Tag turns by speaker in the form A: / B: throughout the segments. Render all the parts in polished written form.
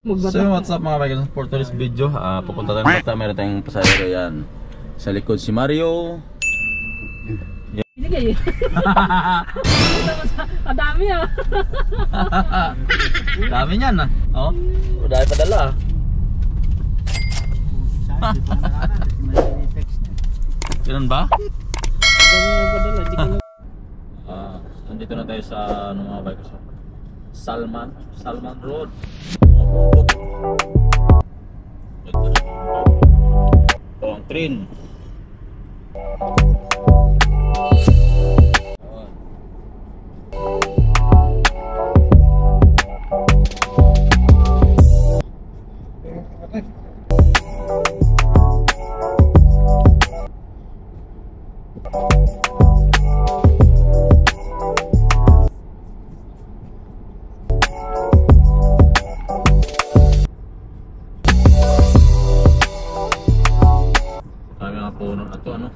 A: So what's up mga bikers, for today's video pupunta tayo ng bata, meron tayong pasahero yan. Sa likod si Mario.
B: Binigay eh. Kadami ah.
A: Dami niyan ah. Oh, dahil padala ah. Ganun ba?
B: Kadami yung padala.
A: Nandito na tayo sa ano mga bikers, Salman Road. Oh, ang train. Dami mga puno na to, ano?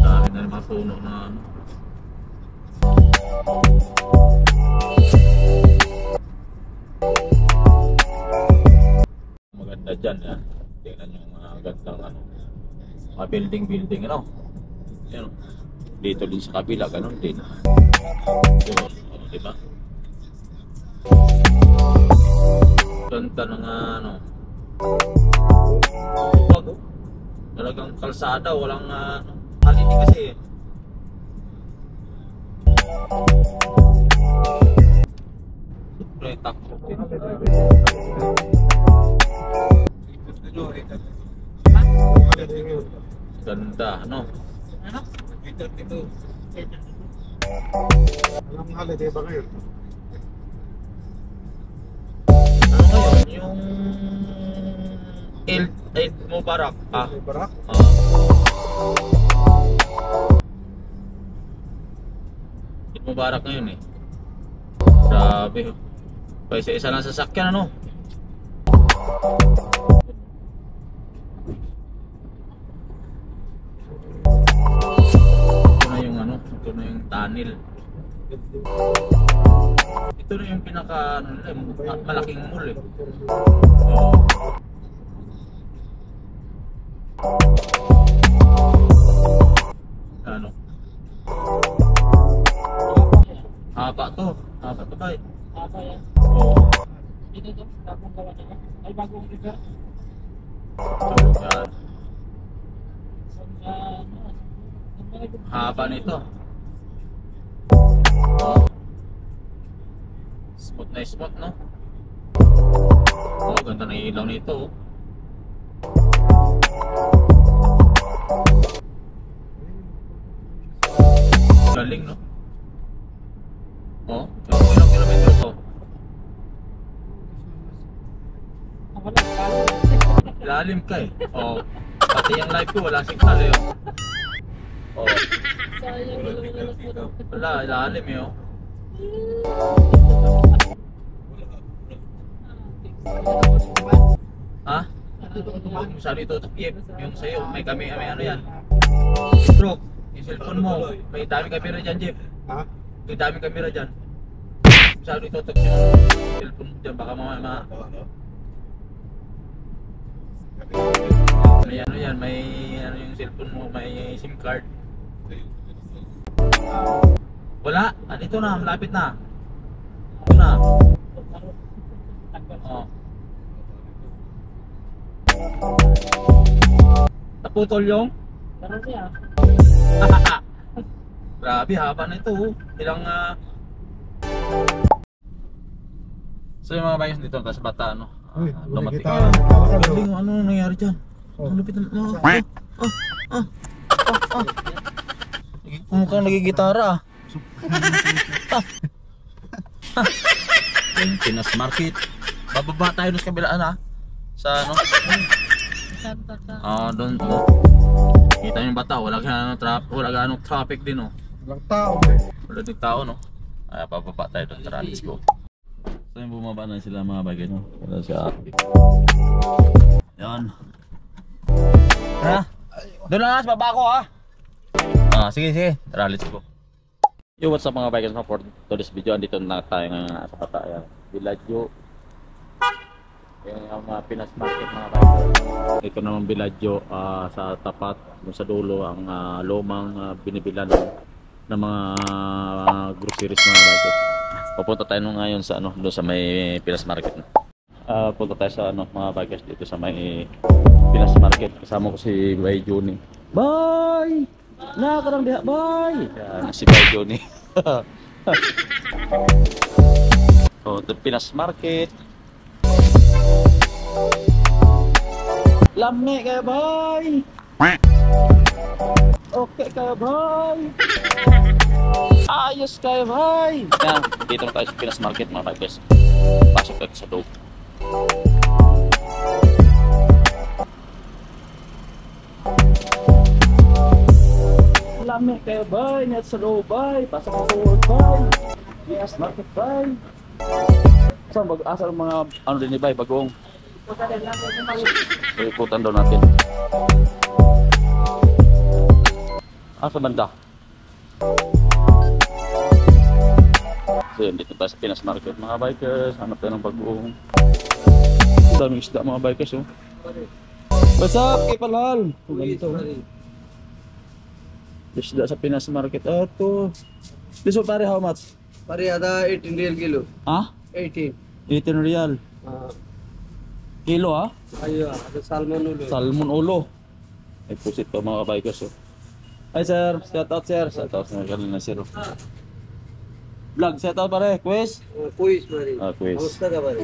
A: Dami na rin mga puno na ano. Maganda dyan, yan. Tingnan yung mga gandang ano, mga building, ano? Yan, dito din sa kabila, ganun din. Yun, ano, diba? Ganda ng ano. Bago. Talagang kalsada, walang halini kasi eh. Supleta ko. Ganda, ano?
B: Ano?
C: Alam mo holiday ba ngayon?
A: Ano ngayon? Yung Eid Mubarak.
C: Barak?
A: Eid Mubarak ngayon eh. Grabe. Pa isa-isa lang sasakyan, ano? Ito na yung ano, ito na yung tunnel. Ito na yung pinaka ano, malaking mall eh. Ano? Haba to ba eh?
B: Apa yan?
A: Oo.
B: Dito to, bagong gawa niya. Ay bagong repair.
A: Haba nito. Smooth na smooth, no? Oh, ganda na ilaw nito. Galing, no? Oh, ilang kilometro to? Lalim ka eh. Oh, pati yung live ko wala signal eh. Oh. Wala, lalim eh. Oh. Ha? Saan ito takip? Yung sa'yo, may ano yan? Stroke. Yung cellphone mo, may dami camera dyan, Jeff.
C: Ha?
A: May dami camera dyan. Saan ito takip yung cellphone mo dyan? Baka mamaya may ano yan, may ano yung cellphone mo, may SIM card. Wala, dito na, malapit na. Ito na. Oh. Naputol yung?
B: Ganun niya.
A: Grabe, haba na ito. Ilang So yung mga bikers dito, tapos bata, ano? Lumatik. Galing, ano nangyari dyan? Ang lupit na, mukhang nagigitara. Pinas Market. Bababa tayo doon sa kabilaan ha. Sa ano? Doon. Kita yung bata, wala ganong traffic din oh.
C: Walang tao eh.
A: Wala din tao no. Ay, bababa tayo doon, tara, let's go. So yung bumaba na sila mga bagay no. Wala siya. Yan. Ha? Doon na sa baba ko ha. Sige. Tara, let's go. Yo, what's up mga bikers, for today's video andito na tayo ngayon sa Pattaya Villaggio. Yan yung Pinas Market mga bikers. Ito naman Villaggio sa tapat sa dulo ang lumang binibilan ng mga groceries mga bikers. Papunta tayo ngayon sa doon sa may Pinas Market. Punta tayo sa mga bikers dito sa may Pinas Market. Kasama ko si Bay Juni. Bye! Nakakarang diha, bye! Yan, si Bay Juni. So, the Pinas Market. Lami kayo, bye! Okay kayo, bye! Ayos kayo, bye! Yan, dito na tayo sa Pinas Market mga bikers. Pasok tayo sa loob. Lami kayo, bye! Net sa loob, bye! Pasok sa loob, bye! Pinas Market, bye! Saan asa ang mga din ni bye, bagong? Ikutan daw natin. Asa banda? So yun, dito tayo sa Pinas Market mga bikers. Hanap tayo ng bagong. Daming isda mga bikers oh. What's up? Kipalhal! Ganito. Isda sa Pinas Market. Ito. This one pare how much?
D: Pare ada 18 real kilo.
A: Ha?
D: 18.
A: 18 real. Kilo ha?
D: Ayo, ada salmon ulo.
A: Salmon ulo. Ay pusit pa mga bikers oh. Hi sir, shout out sir. Shout out na kanina sir. Vlog, shout out pare, quiz.
D: Quiz pare.
A: Quiz.
D: Kamusta ka pare?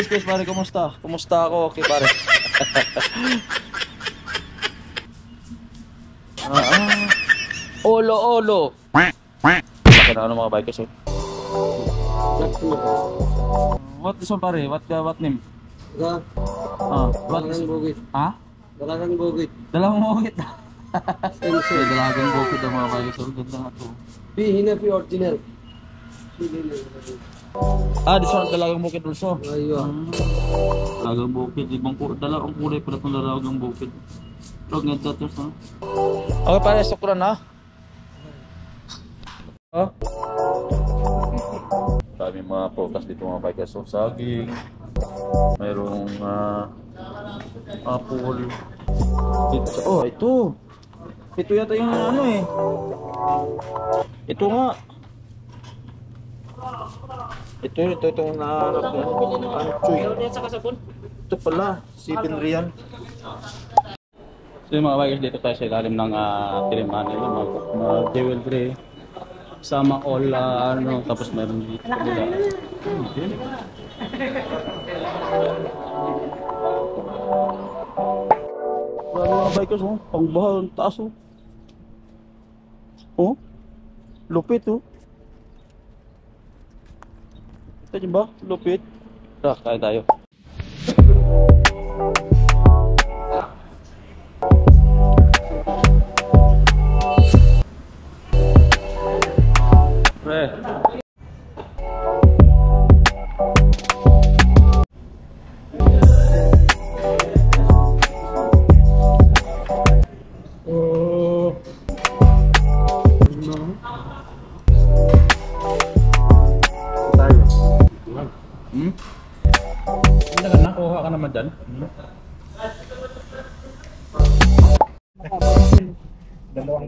A: Quiz pare, kumusta? Kumusta ako? Okay pare. Olo. Baka na mga bikers oh. What this one pare? What name?
D: Ga.
A: What is
D: bukit?
A: Ha?
D: Dalagang bukit.
A: Dalawang bukit.
D: Sensei.
A: Dalagang bukit ang mga bikers oh. Ganda nga to.
D: Hinapi original.
A: This one dalagang bukit also.
D: Ayo.
A: Dalagang bukit, dalawang kulay pala itong dalagang bukit. Huwag nga datos ha. Okay pare, sukran ha. Dami mga prutas dito mga bikers. So, saging. Mayroong apple. Dito, ito. Ito yata yung eh. Ito nga. Ito itong nahanap ko. Chuy. Ito pala, 7 real. So yung mga bikers, dito tayo sa ilalim ng tiliman nila, mga jewelry. Sama all, tapos meron dito nila. Marami mga bikers, pangbaha, taas lupit Ito nyo ba? Lupit. Tara, kain tayo. Pre. Hindi ka na, kuha ka naman dyan.
C: Dalawang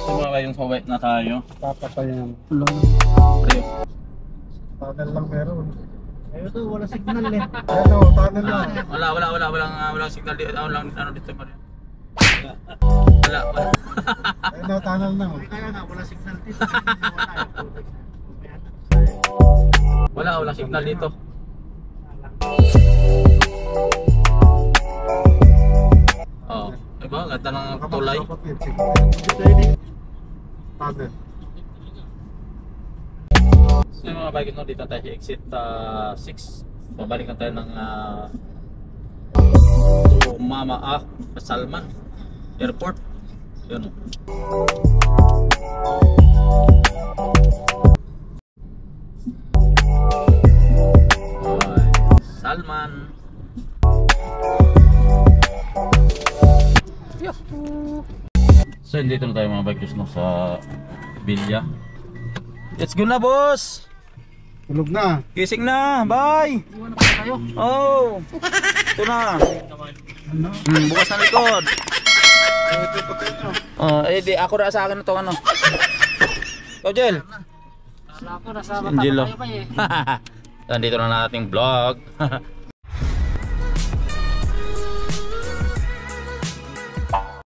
A: So mga kayong saway na tayo.
C: papatayan.
A: Pre.
C: Tunnel lang meron.
D: Ayo tuh wala signal eh.
C: Ano, tunnel lang.
A: Walang signal dito. Ano dito pa rin. Wala.
C: Ano, tunnel lang.
D: Kaya nga wala signal dito.
A: Walang signal dito. Diba? Ganda ng tulay.
C: Tunnel.
A: So yung mga bike dito tayo sa exit 6. Babalik na tayo ng Salman Airport. Yun. Salman. So dito na tayo mga bikers sa Bilya. Let's go na boss!
C: Tulog na.
A: Gising na. Bye.
B: Iwan na pala kayo.
A: Oh. Ito na.
C: Ano?
A: Bukas na likod.
C: Ito patay nyo.
A: Di ako na sa akin itong ano. Ikaw, Jel.
B: Wala ko, nasa
A: Angelo.
B: mata pa kayo ba eh.
A: Nandito na nating vlog.